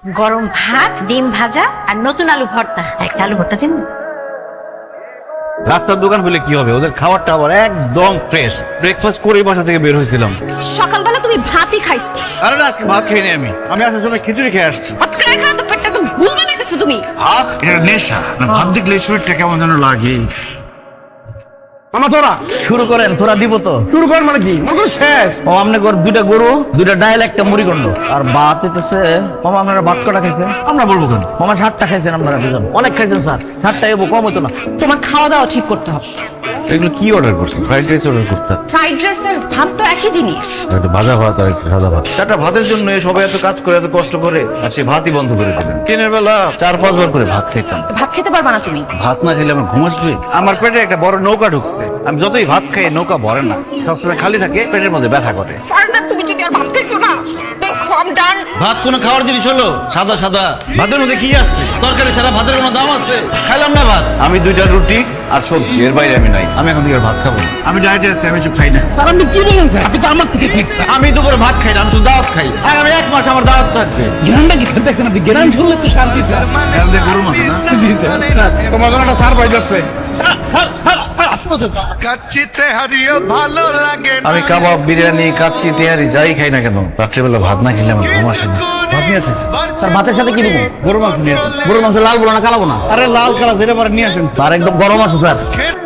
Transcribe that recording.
গরম ভাত, ডিম ভাজা আর নতুন আলু ভর্তা। একটা আলু ভর্তা দিন। রাস্তার দোকান বলে কি হবে, ওদের খাবারটা আবার একদম ফ্রেশ। ব্রেকফাস্ট করেই বাসা থেকে বের হয়েছিলাম। সকালবেলা তুমি ভাতই খাইছো। আরে না, আজকে ভাত খাইনি আমি আসার সময় খিচুড়ি খেয়ে আসছি। আজকে একা তো পেটটা তো ভুল বানাইতেছো তুমি। ভাত এটা নেশা, ভাত দেখলে শরীরটা কেমন যেন লাগে। মামা তোরা শুরু করেন, তোরা দিব তো। শুরু কর মানে কি মনে শেষ। ও আপনি দুইটা গরু, দুইটা ডাইল, একটা মুড়ি গন্ড আর ভাত হইতেছে। মামা আপনারা ভাত কটা খাইছেন? আমরা বলবো কেন? মামা 60টা খাইছেন আপনারা দুজন, অনেক খাইছেন স্যার। 60টা এবো কম হইতো না। তোমার খাওয়া দাওয়া ঠিক করতে হবে। এগুলো কি অর্ডার করছেন? ফ্রাইড রাইস অর্ডার করতে? ফ্রাইড রাইসের ভাত তো একই জিনিস। একটা ভাজা ভাত আর একটা সাদা ভাত। একটা ভাতের জন্য সবাই এত কাজ করে, এত কষ্ট করে, আর সেই ভাতই বন্ধ করে দিলেন। দিনের বেলা 4-5 বার করে ভাত খেতাম। ভাত খেতে পারবা না তুমি? ভাত না খেলে আমার ঘুম আসবে। আমার পেটে একটা বড় নৌকা ঢুকছে, আমি যতই ভাত খাই নৌকা ভরে না, সবসময় খালি থাকে, পেটের মধ্যে ব্যথা করে। ফার্দার তুমি যদি আর ভাত খাইছো না, দেখো আম ডান। ভাত কোনো খাওয়ার জিনিস হলো? সাদা সাদা ভাতের মধ্যে কি আছে? তরকারি ছাড়া ভাতের কোনো দাম আছে? খাইলাম না ভাত। আমি 2টা রুটি আর সবজি, এর বাইরে আমি নাই। আমি এখন থেকে আর ভাত খাবো না। আমি ডায়েটে আছি, আমি কিছু খাই না। স্যার আপনি কি বলেন স্যার? আপনি তো আমার থেকে ঠিক স্যার। আমি দুপুরে ভাত খাই না, আমি শুধু দাওয়াত খাই। আগামী 1 মাস আমার দাওয়াত থাকবে। জ্ঞানটা কি স্যার দেখছেন আপনি? জ্ঞান শুনলে তো শান্তি স্যার। হেলদে গরুর মতো না? জি স্যার। তোমার জন্য একটা সারপ্রাইজ আছে। স্যার স্যার স্যার আপনি বলছেন স্যার? কাচ্চিতে হারিয়ে ভালো লাগে না। আমি কাবাব, বিরিয়ানি, কাচ্চি, তেহারি যাই খাই না কেন, রাত্রেবেলা ভাত না খেলে আমার ঘুম আসে না। ভাত নিয়ে আসেন। স্যার ভাতের সাথে কি দিব? গরুর মাংস নিয়ে আসেন। গরুর মাংস লাল বলো না কালাবো না? আরে লাল কালা যেটা পারে নিয়ে আসেন। স্যার একদম গরম আছে স্যার। খেতে